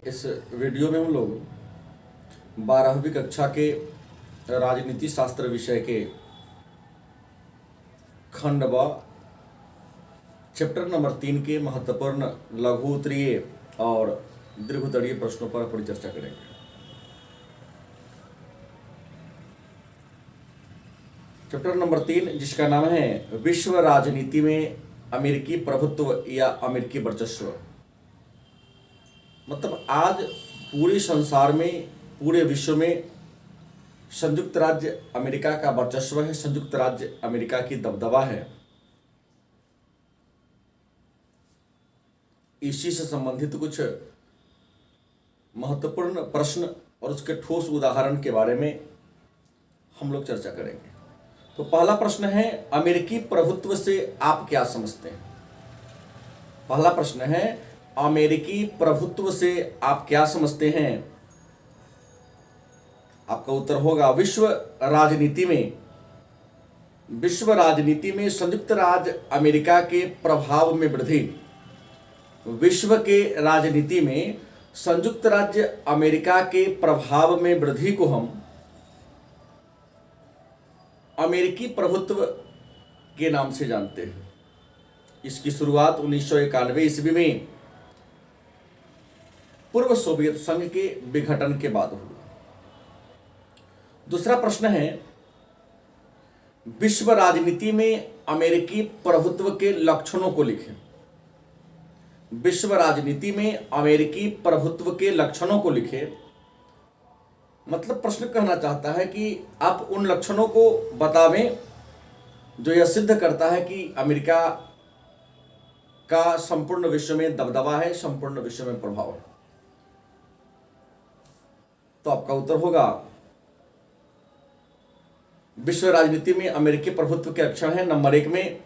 इस वीडियो में हम लोग 12वीं कक्षा के राजनीति शास्त्र विषय के खंड व चैप्टर नंबर 3 के महत्वपूर्ण लघु उत्तरीय और दीर्घोत्तरीय प्रश्नों पर अपनी चर्चा करेंगे। चैप्टर नंबर 3 जिसका नाम है विश्व राजनीति में अमेरिकी प्रभुत्व या अमेरिकी वर्चस्व। मतलब आज पूरे संसार में, पूरे विश्व में संयुक्त राज्य अमेरिका का वर्चस्व है, संयुक्त राज्य अमेरिका की दबदबा है। इसी से संबंधित कुछ महत्वपूर्ण प्रश्न और उसके ठोस उदाहरण के बारे में हम लोग चर्चा करेंगे। तो पहला प्रश्न है, अमेरिकी प्रभुत्व से आप क्या समझते हैं? पहला प्रश्न है, अमेरिकी प्रभुत्व से आप क्या समझते हैं? आपका उत्तर होगा विश्व राजनीति में संयुक्त राज्य अमेरिका के प्रभाव में वृद्धि। विश्व के राजनीति में संयुक्त राज्य अमेरिका के प्रभाव में वृद्धि को हम अमेरिकी प्रभुत्व के नाम से जानते हैं। इसकी शुरुआत 1991 ईस्वी में पूर्व सोवियत संघ के विघटन के बाद हुआ। दूसरा प्रश्न है, विश्व राजनीति में अमेरिकी प्रभुत्व के लक्षणों को लिखें। विश्व राजनीति में अमेरिकी प्रभुत्व के लक्षणों को लिखें। मतलब प्रश्न कहना चाहता है कि आप उन लक्षणों को बतावें जो यह सिद्ध करता है कि अमेरिका का संपूर्ण विश्व में दबदबा है, संपूर्ण विश्व में प्रभाव है। तो आपका उत्तर होगा विश्व राजनीति में अमेरिकी प्रभुत्व के लक्षण है। नंबर 1 में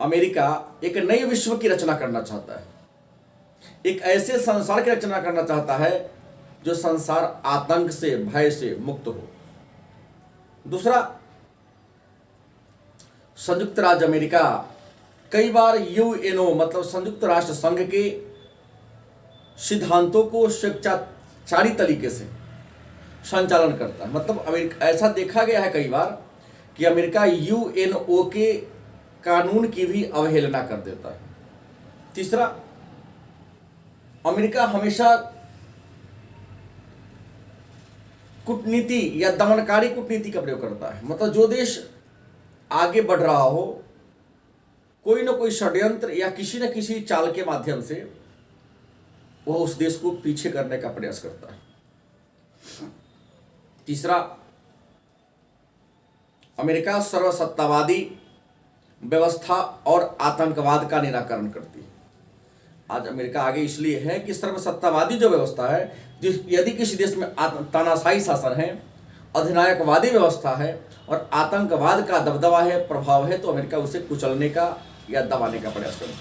अमेरिका एक नई विश्व की रचना करना चाहता है, एक ऐसे संसार की रचना करना चाहता है जो संसार आतंक से, भय से मुक्त हो। दूसरा, संयुक्त राज्य अमेरिका कई बार यूएनओ मतलब संयुक्त राष्ट्र संघ के सिद्धांतों को स्वेच्छाचारी तरीके से संचालन करता है। मतलब अमेरिका, ऐसा देखा गया है कई बार कि अमेरिका यूएनओ के कानून की भी अवहेलना कर देता है। तीसरा, अमेरिका हमेशा कूटनीति या दमनकारी कूटनीति का प्रयोग करता है। मतलब जो देश आगे बढ़ रहा हो, कोई ना कोई षड्यंत्र या किसी न किसी चाल के माध्यम से वह उस देश को पीछे करने का प्रयास करता है। तीसरा, अमेरिका सर्वसत्तावादी व्यवस्था और आतंकवाद का निराकरण करती है। आज अमेरिका आगे इसलिए है कि सर्वसत्तावादी जो व्यवस्था है, यदि किसी देश में तानाशाही शासन है, अधिनायकवादी व्यवस्था है और आतंकवाद का दबदबा है, प्रभाव है, तो अमेरिका उसे कुचलने का या दबाने का प्रयास करता है।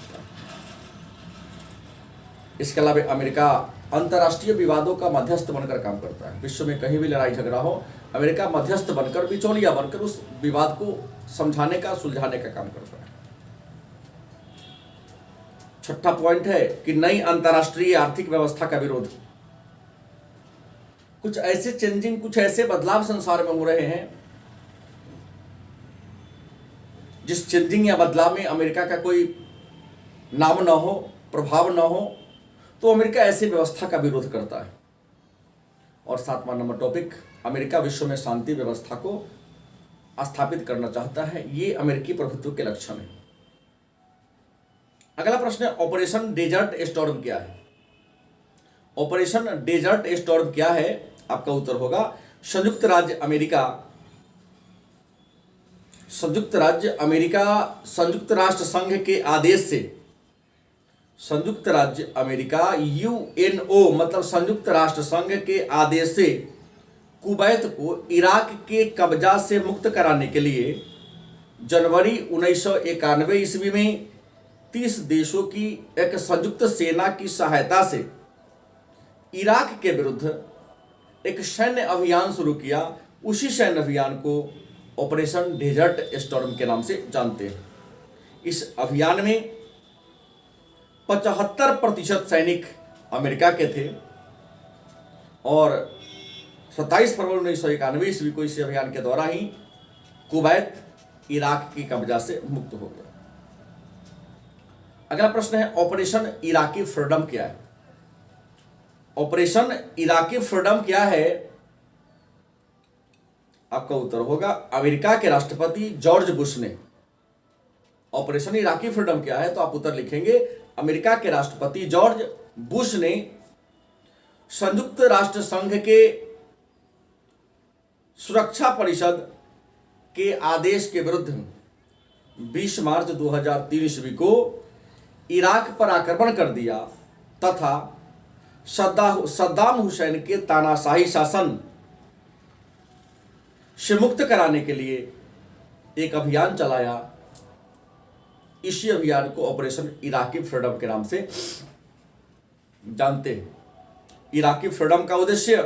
इसके अलावा अमेरिका अंतर्राष्ट्रीय विवादों का मध्यस्थ बनकर काम करता है। विश्व में कहीं भी लड़ाई झगड़ा हो, अमेरिका मध्यस्थ बनकर, बिचौलिया बनकर उस विवाद को समझाने का, सुलझाने का काम करता है। छठा पॉइंट है कि नई अंतर्राष्ट्रीय आर्थिक व्यवस्था का विरोध। कुछ ऐसे बदलाव संसार में हो रहे हैं जिस चेंजिंग या बदलाव में अमेरिका का कोई नाम ना हो, प्रभाव ना हो, तो अमेरिका ऐसी व्यवस्था का विरोध करता है। और 7वां नंबर टॉपिक, अमेरिका विश्व में शांति व्यवस्था को स्थापित करना चाहता है। ये अमेरिकी प्रभुत्व के लक्षण है। अगला प्रश्न है, ऑपरेशन डेजर्ट स्टॉर्म क्या है? ऑपरेशन डेजर्ट स्टॉर्म क्या है? आपका उत्तर होगा संयुक्त राज्य अमेरिका संयुक्त राष्ट्र संघ के आदेश से, संयुक्त राज्य अमेरिका यूएनओ मतलब संयुक्त राष्ट्र संघ के आदेश से कुवैत को इराक के कब्जा से मुक्त कराने के लिए जनवरी 1991 ईस्वी में 30 देशों की एक संयुक्त सेना की सहायता से इराक के विरुद्ध एक सैन्य अभियान शुरू किया। उसी सैन्य अभियान को ऑपरेशन डेजर्ट स्टॉर्म के नाम से जानते हैं। इस अभियान में 75% सैनिक अमेरिका के थे और 27 फरवरी 1991 ईस्वी को इस अभियान के द्वारा ही कुवैत इराक की कब्जा से मुक्त हो गया। अगला प्रश्न है ऑपरेशन इराकी फ्रीडम क्या है? ऑपरेशन इराकी फ्रीडम क्या है? आपका उत्तर होगा अमेरिका के राष्ट्रपति जॉर्ज बुश ने। ऑपरेशन इराकी फ्रीडम क्या है? तो आप उत्तर लिखेंगे अमेरिका के राष्ट्रपति जॉर्ज बुश ने संयुक्त राष्ट्र संघ के सुरक्षा परिषद के आदेश के विरुद्ध 20 मार्च 2003 ईस्वी को इराक पर आक्रमण कर दिया तथा सद्दाम हुसैन के तानाशाही शासन से मुक्त कराने के लिए एक अभियान चलाया। इसी अभियान को ऑपरेशन इराकी फ्रीडम के नाम से जानते हैं। इराकी फ्रीडम का उद्देश्य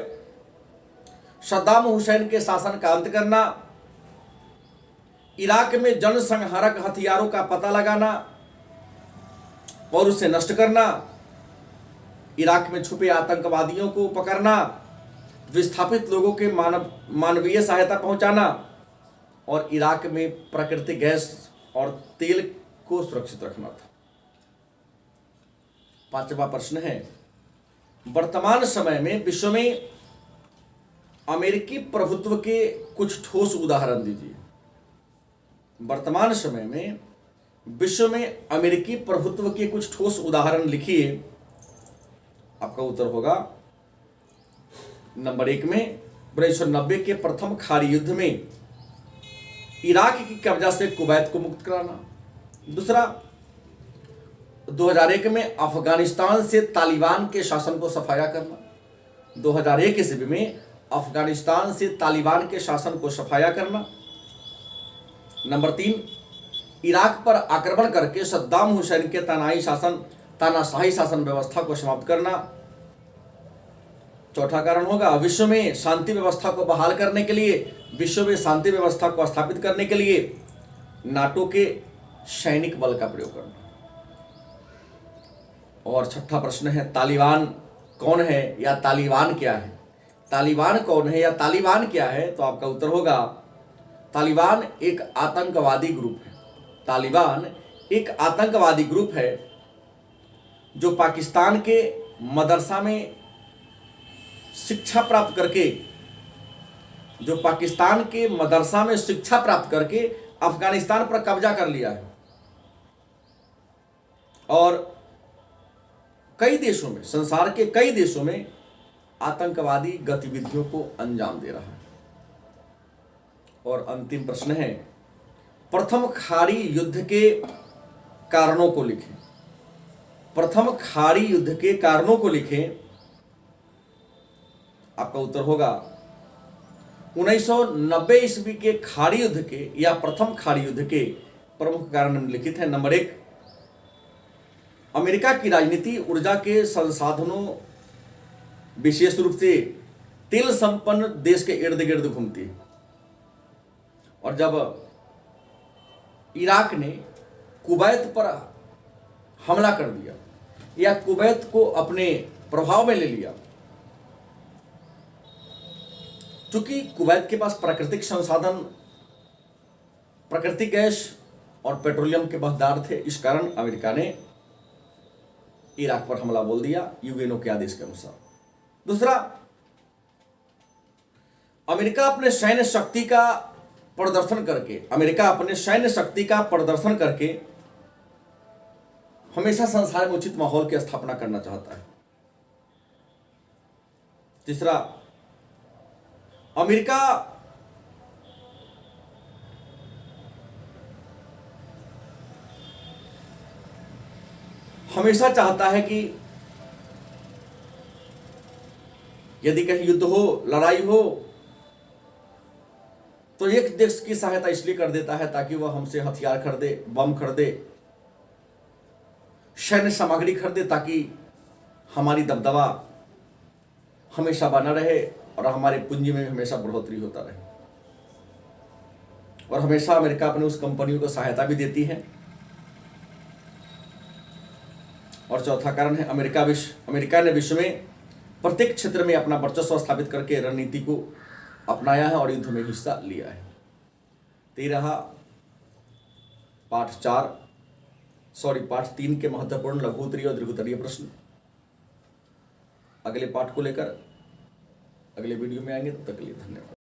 सद्दाम हुसैन के शासन का अंत करना, इराक में जनसंहारक हथियारों का पता लगाना और उसे नष्ट करना, इराक में छुपे आतंकवादियों को पकड़ना, विस्थापित लोगों के मानवीय सहायता पहुंचाना और इराक में प्राकृतिक गैस और तेल को सुरक्षित रखना था। 5वां प्रश्न है वर्तमान समय में विश्व में अमेरिकी प्रभुत्व के कुछ ठोस उदाहरण दीजिए। वर्तमान समय में विश्व में अमेरिकी प्रभुत्व के कुछ ठोस उदाहरण लिखिए। आपका उत्तर होगा नंबर 1 में 1990 के प्रथम खाड़ी युद्ध में इराक की कब्जा से कुवैत को मुक्त कराना। दूसरा 2001 में अफगानिस्तान से तालिबान के शासन को सफाया करना। 2001 ईस्वी में अफगानिस्तान से तालिबान के शासन को सफाया करना। नंबर 3 इराक पर आक्रमण करके सद्दाम हुसैन के तानाशाही शासन व्यवस्था को समाप्त करना। चौथा कारण होगा विश्व में शांति व्यवस्था को बहाल करने के लिए, विश्व में शांति व्यवस्था को स्थापित करने के लिए नाटो के सैनिक बल का प्रयोग करना। और छठा प्रश्न है तालिबान कौन है या तालिबान क्या है? तालिबान कौन है या तालिबान क्या है? तो आपका उत्तर होगा तालिबान एक आतंकवादी ग्रुप है। तालिबान एक आतंकवादी ग्रुप है जो पाकिस्तान के मदरसा में शिक्षा प्राप्त करके अफगानिस्तान पर कब्जा कर लिया है और कई देशों में, संसार के कई देशों में आतंकवादी गतिविधियों को अंजाम दे रहा है। और अंतिम प्रश्न है प्रथम खाड़ी युद्ध के कारणों को लिखें। प्रथम खाड़ी युद्ध के कारणों को लिखें। आपका उत्तर होगा 1990 ईस्वी के खाड़ी युद्ध के या प्रथम खाड़ी युद्ध के प्रमुख कारण निम्नलिखित हैं। नंबर 1 अमेरिका की राजनीति ऊर्जा के संसाधनों, विशेष रूप से तेल संपन्न देश के इर्द गिर्द घूमती है और जब इराक ने कुवैत पर हमला कर दिया या कुवैत को अपने प्रभाव में ले लिया, चूंकि कुवैत के पास प्राकृतिक संसाधन, प्राकृतिक गैस और पेट्रोलियम के भंडार थे, इस कारण अमेरिका ने इराक पर हमला बोल दिया यूएनओ के आदेश के अनुसार। दूसरा अमेरिका अपने सैन्य शक्ति का प्रदर्शन करके हमेशा संसार में उचित माहौल की स्थापना करना चाहता है। तीसरा अमेरिका हमेशा चाहता है कि यदि कहीं युद्ध हो, लड़ाई हो, तो एक देश की सहायता इसलिए कर देता है ताकि वह हमसे हथियार खरीदे, बम खरीदे, सैन्य सामग्री खरीदे, ताकि हमारी दबदबा हमेशा बना रहे और हमारे पूंजी में हमेशा बढ़ोतरी होता रहे। और हमेशा अमेरिका अपने उस कंपनियों को सहायता भी देती है और चौथा कारण है अमेरिका ने विश्व में प्रत्येक क्षेत्र में अपना वर्चस्व स्थापित करके रणनीति को अपनाया है और युद्ध में हिस्सा लिया है। पाठ 3 के महत्वपूर्ण लघु उत्तरीय और दीर्घ उत्तरीय प्रश्न अगले पाठ को लेकर अगले वीडियो में आएंगे। तब तक के लिए धन्यवाद।